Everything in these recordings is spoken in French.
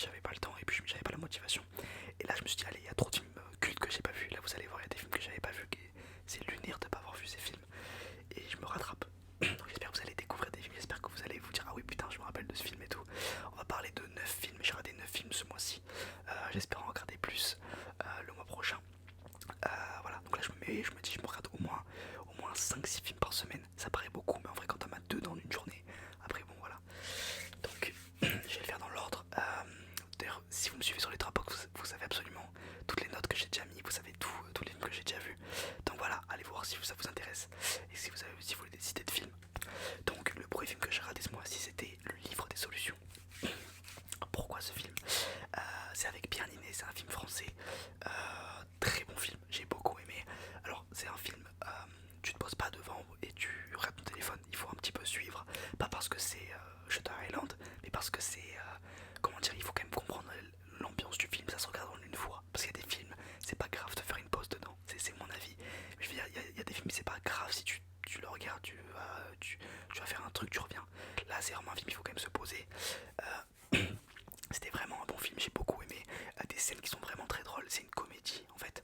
j'avais pas le temps et puis j'avais pas la motivation. Et là je me suis dit allez, il y a trop de films cultes que j'ai pas vu. Là vous allez voir, il y a des films que j'avais pas vu. C'est lunaire de pas avoir vu ces films. Et je me rattrape. Donc j'espère que vous allez découvrir des films, j'espère que vous allez vous dire ah oui putain je me rappelle de ce film et tout. On va parler de 9 films, j'ai regardé 9 films ce mois-ci. J'espère en regarder plus le mois prochain. Voilà, donc là je me dis je me regarde au moins 5-6 films par semaine. Ça paraît beaucoup mais en vrai quand t'en as 2 dans une journée, après bon voilà. Donc je vais le faire dans l'ordre. D'ailleurs si vous me suivez sur les Dropbox vous savez absolument toutes les notes que j'ai déjà mis, vous savez tous les films que j'ai déjà vus. Donc voilà, allez voir si ça vous intéresse et si vous voulez des idées de films. Donc le premier film que j'ai raté ce mois-ci c'était Le Livre des Solutions. Pourquoi ce film? C'est avec Pierre Ninet, c'est un film français. Très bon film, j'ai beaucoup aimé. Alors c'est un film, tu te poses pas devant et tu regardes ton téléphone, il faut un petit peu suivre. Pas parce que c'est Shutter Island, mais parce que c'est, comment dire, il faut quand même comprendre l'ambiance du film, ça se regarde en une fois. Parce qu'il y a des films, c'est pas grave de faire une pause dedans, c'est mon avis. Mais je veux dire, il y a des films, c'est pas grave si tu le regardes, tu vas faire un truc, tu reviens. Là c'est vraiment un film, il faut quand même se poser. C'était vraiment un bon film, j'ai beaucoup aimé. Des scènes qui sont vraiment très drôles, c'est une comédie en fait.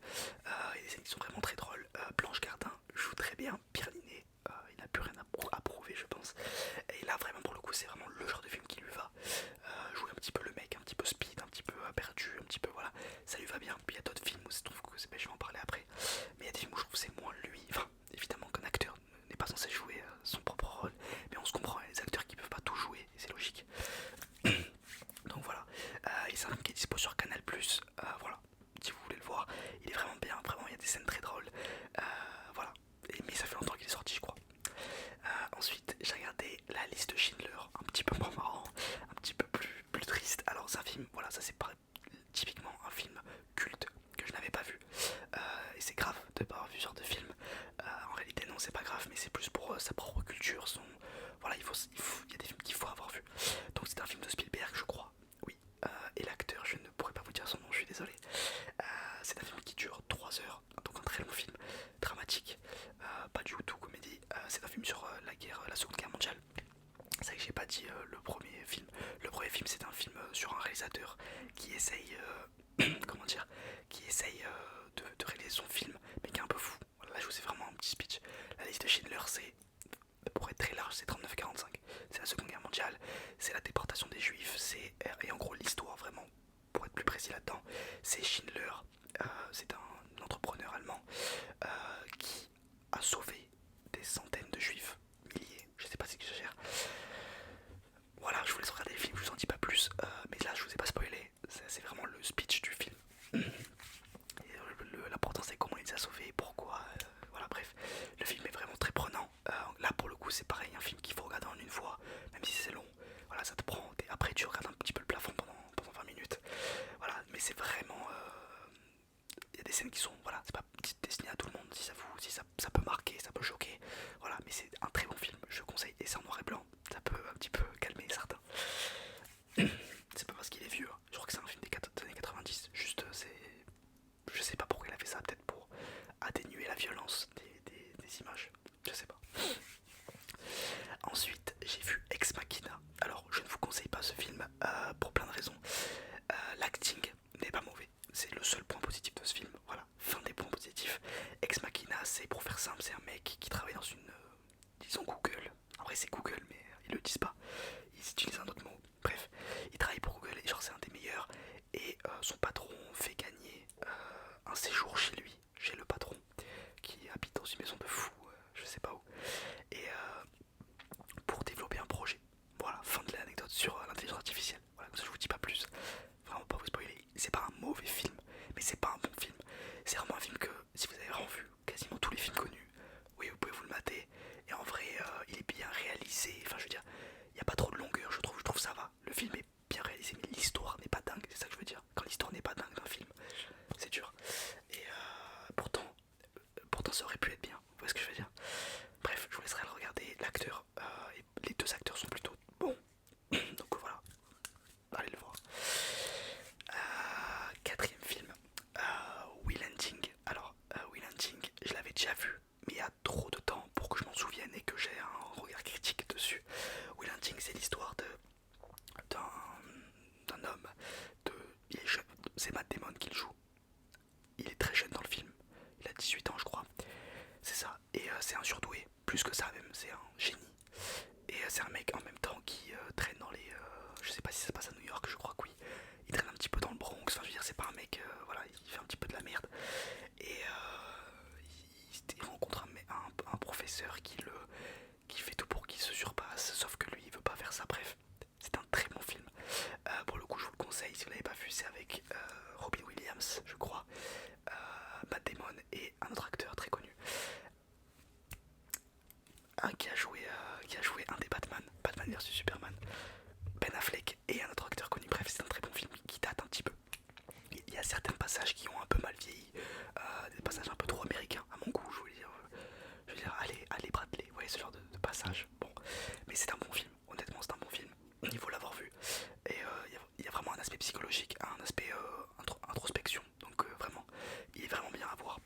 Il y a des scènes qui sont vraiment très drôles. Blanche Gardin joue très bien, Pierre Ninet, il n'a plus rien à prouver je pense. Et là vraiment pour le coup c'est vraiment le genre de film qui lui va. Jouer un petit peu le mec, un petit peu speed, un petit peu perdu, un petit peu voilà, ça lui va bien. Puis il y a d'autres films où je trouve que je vais en parler après. Mais il y a des films où je trouve que c'est moins lui. Enfin évidemment qu'un acteur n'est pas censé jouer son propre rôle. Mais on se comprend, il y a des acteurs qui peuvent pas tout jouer, et c'est logique. Donc voilà, et c'est un film qui est dispo sur Canal+, voilà, si vous voulez le voir, il est vraiment bien, vraiment il y a des scènes très drôles, voilà, mais ça fait longtemps qu'il est sorti je crois. Ensuite j'ai regardé La Liste de Schindler, un petit peu moins marrant, un petit peu plus triste. Alors c'est un film, voilà, ça c'est typiquement un film culte que je n'avais pas vu, et c'est grave de pas avoir vu ce genre de film. En réalité non c'est pas grave, mais c'est plus pour sa propre culture, voilà, il y a des films qu'il faut avoir vu. Donc c'est un film de Spielberg je crois, oui. Et l'acteur je ne pourrais pas vous dire son nom, je suis désolé. C'est un film qui dure 3 heures, donc un très long film, dramatique, pas du tout comédie. C'est un film sur la seconde guerre mondiale. C'est vrai que j'ai pas dit le premier film. Le premier film c'est un film sur un réalisateur qui essaye, comment dire, qui essaye de réaliser son film, mais qui est un peu fou. Voilà, là je vous ai vraiment un petit speech. La Liste de Schindler c'est, pour être très large, c'est 39-45. C'est la seconde guerre mondiale, c'est la déportation des juifs, et en gros l'histoire vraiment, pour être plus précis là-dedans, c'est Schindler, c'est un entrepreneur allemand euh, qui a sauvé des centaines de juifs, milliers, je sais pas si j'exagère. Voilà, je vous laisse regarder le film, je vous en dis pas plus, mais là je vous ai pas spoilé, c'est vraiment le speech du film. L'important c'est comment il les a sauvés, pourquoi, voilà bref. Le film est vraiment très prenant. Là pour le coup c'est pareil, un film qu'il faut regarder en une fois, même si c'est long. Voilà, ça te prend, après tu regardes un petit peu le plafond pendant 20 minutes. Voilà, mais c'est vraiment... Il y a des scènes qui sont, voilà, c'est pas destiné à tout le monde, si ça peut marquer, ça peut choquer. Voilà, mais c'est un très bon film, je conseille, et c'est en noir et blanc, ça peut un petit peu calmer certains. C'est pas parce qu'il est vieux, hein. Je crois que c'est un film des années 90, juste c'est... Je sais pas pourquoi il a fait ça, peut-être pour atténuer la violence des images, je sais pas. Ensuite, j'ai vu Ex Machina. Alors, je ne vous conseille pas ce film pour plein de raisons. L'acting n'est pas mauvais, c'est le seul point positif de ce film. Voilà, fin des points positifs. Ex Machina, c'est pour faire simple, c'est un mec qui travaille dans une, disons Google. En vrai, c'est Google, mais ils le disent pas. Ils utilisent un autre mot. Bref, il travaille pour Google et genre c'est un des meilleurs. Et son patron fait gagner un séjour chez lui, chez le patron, qui habite dans une maison de fou, je sais pas où. Et pour développer un projet. Voilà, fin de l'anecdote sur l'intelligence artificielle. Voilà, comme ça je vous dis pas plus. Vraiment pas vous spoiler. C'est pas un mauvais film, mais c'est pas un bon film. C'est vraiment un film que, si vous avez vraiment vu quasiment tous les films connus, oui, vous pouvez vous le mater. Et en vrai, il est bien réalisé. Enfin, je veux dire, il n'y a pas trop de longueur, je trouve. Je trouve ça va. Le film est bien réalisé, mais l'histoire n'est pas dingue. C'est ça que je veux dire. Quand l'histoire n'est pas dingue d'un film, c'est dur. Et pourtant, ça aurait pu être bien. Vous voyez ce que je veux dire? Bref, je vous laisserai le regarder. L'acteur, les deux acteurs sont plutôt bons. Donc voilà, allez le voir. c'est Matt Damon qui le joue. Il est très jeune dans le film, il a 18 ans je crois, c'est ça, et c'est un surdoué, plus que ça même, c'est un génie. Et c'est un mec en même temps qui traîne dans les... je sais pas si ça passe à New York, je crois que oui. Il traîne un petit peu dans le Bronx, enfin je veux dire c'est pas un mec, voilà, il fait un petit peu de la merde. Et il rencontre un professeur qui fait tout pour qu'il se surpasse, sauf que lui il veut pas faire ça, bref. C'est un très bon film. Pour le coup je vous le conseille, si vous l'avez pas vu, c'est avec Robin Williams, je crois, Matt Damon et un autre acteur très connu. Qui a joué un des Batman vs Superman, Ben Affleck et un autre acteur connu. Bref, c'est un très bon film qui date un petit peu. Il y a certains passages qui ont un peu mal vieilli, des passages un peu trop américains à mon goût, je veux dire allez Bradley, vous voyez ce genre de passage. Bon, mais c'est un bon film, honnêtement c'est un bon film, il faut l'avoir vu. Et il y a vraiment un aspect psychologique, un aspect introspection, donc vraiment, il est vraiment bien à voir.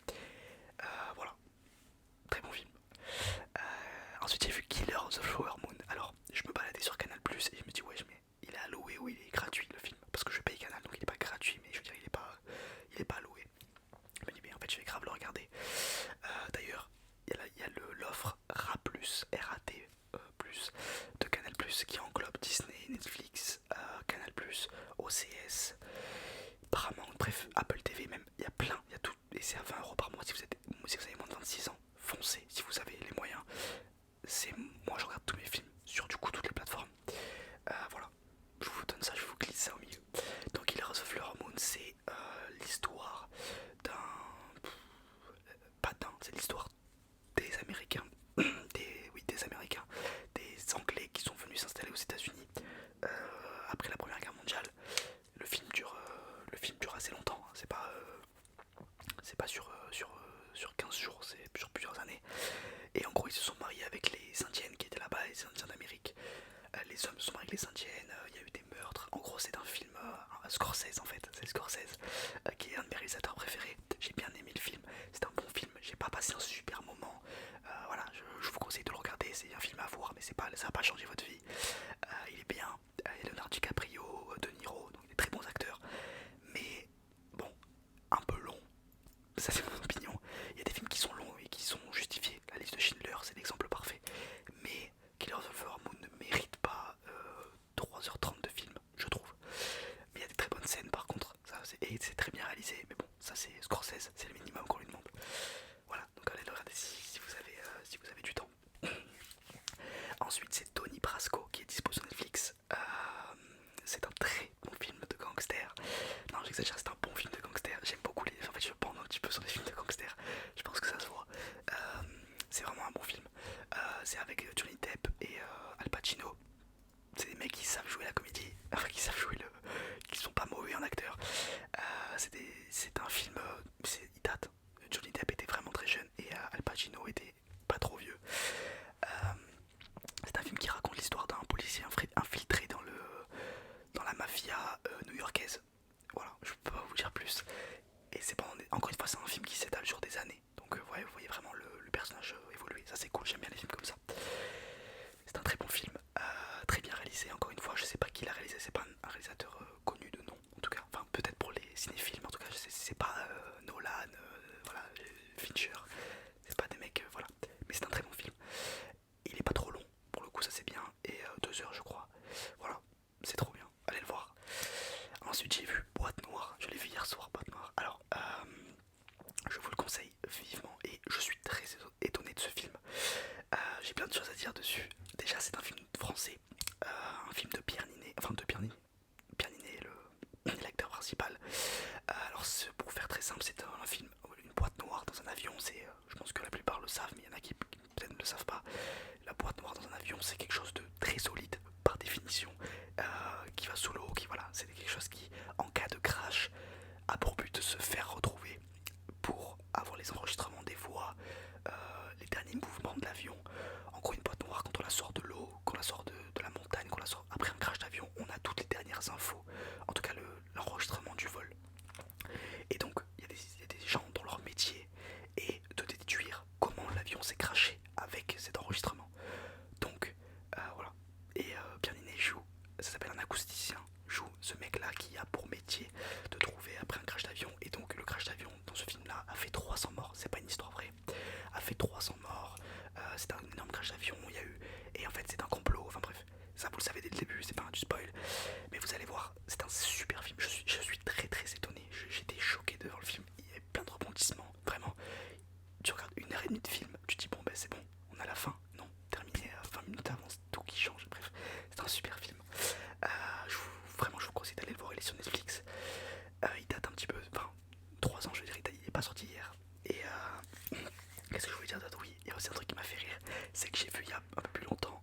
Voilà, très bon film. Ensuite j'ai vu Killer of the Flower Moon. Alors je me baladais sur Canal Plus et je me dis ouais mais il est alloué ou il est gratuit le film. Parce que je paye Canal donc il est pas gratuit, mais je veux dire il est pas alloué. Je me dis mais en fait je vais grave le regarder. D'ailleurs il y a l'offre RA+, RAT+, de Canal Plus qui englobe Disney, Netflix, Canal Plus, OCS, Paramount, bref Apple TV même. Il y a plein, il y a tout. Et c'est à 20 € par mois si vous avez moins de 26 ans. Foncez si vous avez les moyens. Moi je regarde tous mes films sur du coup toutes les plateformes. Voilà, je vous donne ça, je vous glisse ça au milieu. Donc Heroes of Flower Moon, c'est l'histoire d'un... pas d'un, c'est l'histoire des Américains, des Américains, des Anglais qui sont venus s'installer aux États-Unis après la Première Guerre mondiale. Le film dure assez longtemps, hein. C'est pas sur 15 jours, c'est sur plusieurs années. Et en gros, ils se sont mariés avec les Indiennes qui étaient là-bas, les Indiens d'Amérique. Les hommes se sont mariés avec les Indiennes, il y a eu des meurtres. En gros, c'est un film Scorsese en fait, c'est Scorsese qui est un de mes réalisateurs préférés. J'ai bien aimé le film, c'est un bon film. J'ai pas passé un super moment. Voilà, je vous conseille de le regarder. C'est un film à voir, mais ça va pas changer votre vie. Il est bien. Il y a Leonardo DiCaprio, De Niro, donc des très bons acteurs. Mais bon, un peu long. Ça c'est mon opinion. Il y a des films qui sont longs et qui sont justifiés. La liste de Schindler, c'est l'exemple parfait. Mais Killers of the Flower Moon ne mérite pas 3h30 de film, je trouve. Mais il y a des très bonnes scènes par contre. Et c'est très bien réalisé. Mais bon, ça c'est Scorsese, c'est le minimum qu'on lui demande. Voilà, donc allez le regarder si vous avez du temps. Ensuite, c'est Donnie Brasco qui est dispo sur Netflix. C'est un très bon film de gangster. Non, j'exagère, c'est un bon film de gangster. J'aime beaucoup les. En fait, je pends un petit peu sur les films de gangster. Je pense que ça se voit. C'est vraiment un bon film. C'est avec Johnny Depp et Al Pacino. C'est des mecs qui savent jouer la comédie. Enfin, qui savent jouer le. Qui sont pas mauvais en acteur. C'est un film. Il date. Johnny Depp était vraiment très jeune et Al Pacino était pas trop vieux. C'est un film qui raconte l'histoire d'un policier infiltré dans la mafia new-yorkaise. Voilà, je peux pas vous dire plus. Et encore une fois, c'est un film qui s'étale sur des années. Donc ouais, vous voyez vraiment le personnage évoluer. Ça c'est cool, j'aime bien les films comme ça. C'est un très bon film, très bien réalisé. Encore une fois, je sais pas qui l'a réalisé, c'est pas un réalisateur connu de nom en tout cas. Enfin, peut-être pour les cinéphiles, en tout cas, c'est pas Nolan, voilà, Fincher. C'est pas des mecs, voilà. Mais c'est un très bon film. Il est pas trop long, pour le coup ça c'est bien, et 2 heures je crois. Voilà, c'est trop bien, allez le voir. Ensuite j'ai vu Boîte Noire, je l'ai vu hier soir, Boîte Noire. Alors, je vous le conseille vivement et je suis très étonné de ce film. J'ai plein de choses à dire dessus. Déjà c'est un film français, un film de Pierre Ninet, enfin de Pierre Ninet. Pierre Ninet est l'acteur principal. Alors pour faire très simple, c'est un film, une boîte noire dans un avion. Je pense que la plupart le savent, mais il y en a qui peut-être ne le savent pas. La boîte noire dans un avion, c'est quelque chose de très solide par définition, qui va sous l'eau, voilà, c'est quelque chose qui, en cas de crash, a pour but de se faire retrouver pour avoir les enregistrements des voix, les derniers mouvements de l'avion. En gros, une boîte noire, quand on la sort de l'eau, quand on la sort de la montagne, quand on la sort après un crash d'avion, on a toutes les dernières infos, en tout cas l'enregistrement du vol. Et donc, il y a des gens dont leur métier est de déduire comment l'avion s'est crashé avec cet enregistrement. Donc, voilà. Et Pierre Ninet joue, ça s'appelle un acousticien, joue ce mec-là qui a pour métier de trouver après crash d'avion dans ce film là a fait 300 morts, c'est pas une histoire vraie, a fait 300 morts. C'est un énorme crash d'avion, il y a eu, et en fait c'est un complot, enfin bref, ça vous le savez dès le début, c'est pas du spoil, mais vous allez voir, c'est un super film, je suis très très étonné, j'étais choqué devant le film, il y avait plein de rebondissements, vraiment. Tu regardes 1h30 de film, tu te dis bon ben c'est bon, on a la fin, non, terminé 20 minutes avant, c'est tout qui change, bref, c'est un super film. Vraiment je vous conseille d'aller le voir, il est sur Netflix. Il date un petit peu, enfin 3 ans je veux dire, il est pas sorti hier. Et qu'est-ce que je voulais dire d'autre? Oui, il y a aussi un truc qui m'a fait rire, c'est que j'ai vu il y a un peu plus longtemps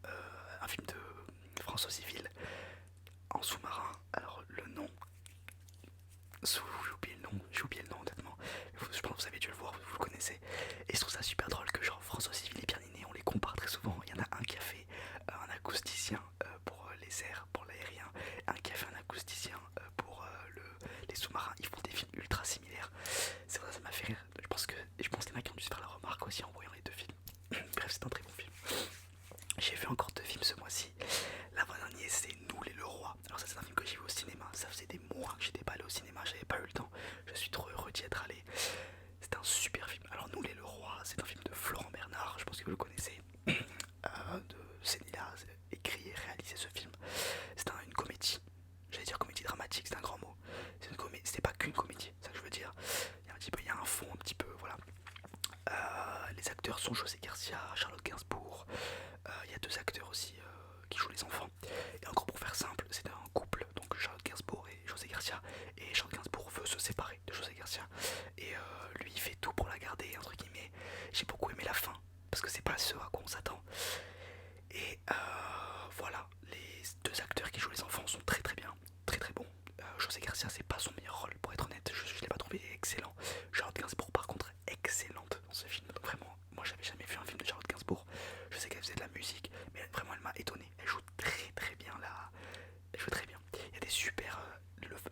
un film de François Civil en sous-marin. Alors le nom, j'ai oublié le nom honnêtement. Je pense que vous avez dû le voir, vous le connaissez. Et je trouve ça super drôle que genre François Civil et Pierre Ninet, on les compare très souvent. Il y en a un qui a fait un acousticien pour les airs, pour l'aérien, un qui a fait un acousticien pour les sous-marins. Ils font des films ultra similaires. C'est vrai, ça m'a fait rire. Je pense qu'il y en a qui ont dû se faire la remarque aussi en voyant les deux films. Bref, c'est un très bon film. J'ai vu encore 2 films ce mois-ci. L'avant-dernier c'est Nous les Leroy. Alors ça c'est un film que j'ai vu au cinéma. Ça faisait des mois que j'étais pas allé au cinéma, j'avais pas eu le temps. Je suis trop heureux d'y être allé. C'est un super film. Alors Nous les Leroy, c'est un film de Florent Bernard, je pense que vous le connaissez. C'est il a écrit et réalisé ce film. C'est une comédie. J'allais dire comédie dramatique, c'est un grand mot. C'est une comédie, c'était pas qu'une comédie, c'est ça que je veux dire. Il y a un petit peu, il y a un fond un petit peu, voilà. Les acteurs sont José Garcia, Charlotte Gainsbourg. Il y a 2 acteurs aussi qui jouent les enfants. Et encore pour faire simple, c'est un couple, donc Charlotte Gainsbourg et José Garcia. Et Charlotte Gainsbourg veut se séparer de José Garcia. Et lui il fait tout pour la garder, entre guillemets. J'ai beaucoup aimé la fin, parce que c'est pas ce à quoi on s'attend. Et voilà, les 2 acteurs qui jouent les enfants sont très très bien, très très bons. José Garcia c'est pas son meilleur rôle pour être honnête, je l'ai pas trouvé excellent. Charlotte Gainsbourg par contre excellente dans ce film, donc vraiment moi j'avais jamais vu un film de Charlotte Gainsbourg. Je sais qu'elle faisait de la musique mais vraiment elle m'a étonné, elle joue très très bien là, elle joue très bien. Il y a des super,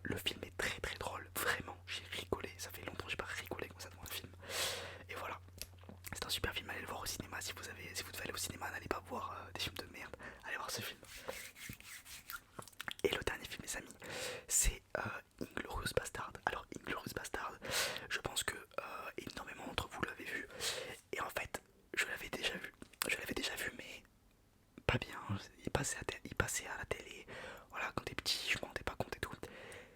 le film est très très drôle, vraiment j'ai rigolé, ça fait longtemps que j'ai pas rigolé comme ça devant un film. Et voilà, c'est un super film, allez le voir au cinéma. Si vous devez aller au cinéma, n'allez pas voir des films de merde, allez voir ce film. Et le dernier film les amis, c'est Inglourious Bastard. Alors Inglourious Bastard, je pense que énormément d'entre vous l'avez vu. Et en fait, je l'avais déjà vu mais pas bien. Il passait à la télé, voilà, quand t'es petit, je m'en rendais pas compte et tout.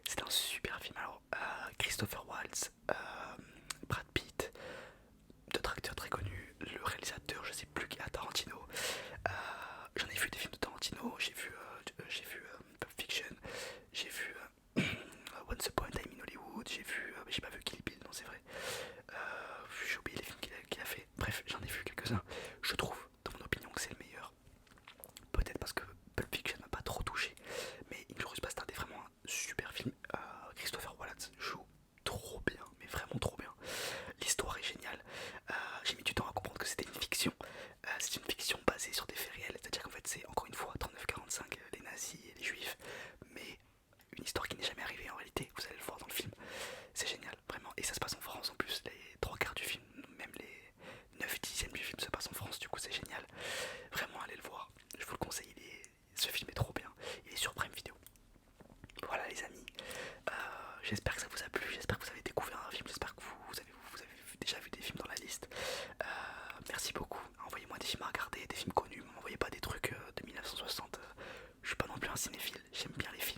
C'est un super film. Alors Christopher Waltz, Brad Pitt, d'autres acteurs très connus, le réalisateur, je sais plus qui a Tarantino. J'en ai vu des films de Tarantino, j'ai vu Pulp Fiction, j'ai vu Once Upon a Time in Hollywood, j'ai pas vu Kill Bill, non c'est vrai. J'ai oublié les films qu'il a fait. Bref, j'en ai vu quelques-uns. Je trouve, dans mon opinion, que c'est le meilleur. Peut-être parce que Pulp Fiction m'a pas trop touché, mais Inglourious Bastard est vraiment un super film. Christopher Waltz joue trop bien, mais vraiment trop bien. L'histoire est géniale. J'ai mis du temps à comprendre que c'était une fiction. C'est une fiction basée sur des faits réels, c'est-à-dire qu'en fait c'est encore une fois 39-45, les nazis et les juifs, mais une histoire qui n'est jamais arrivée en réalité, vous allez le voir dans le film. C'est génial, vraiment. Et ça se passe en France en plus, les 3/4 du film, même les 9/10 du film se passe en France, du coup c'est génial. Vraiment allez le voir, je vous le conseille, ce film est trop bien, il est sur Prime Video. Voilà les amis, j'espère que ça vous a plu, j'espère que vous avez découvert un film, j'espère que vous avez déjà vu des films dans la liste. Merci beaucoup, envoyez-moi des films à regarder, des films connus, m'envoyez pas des trucs de 1960, je suis pas non plus un cinéphile, j'aime bien les films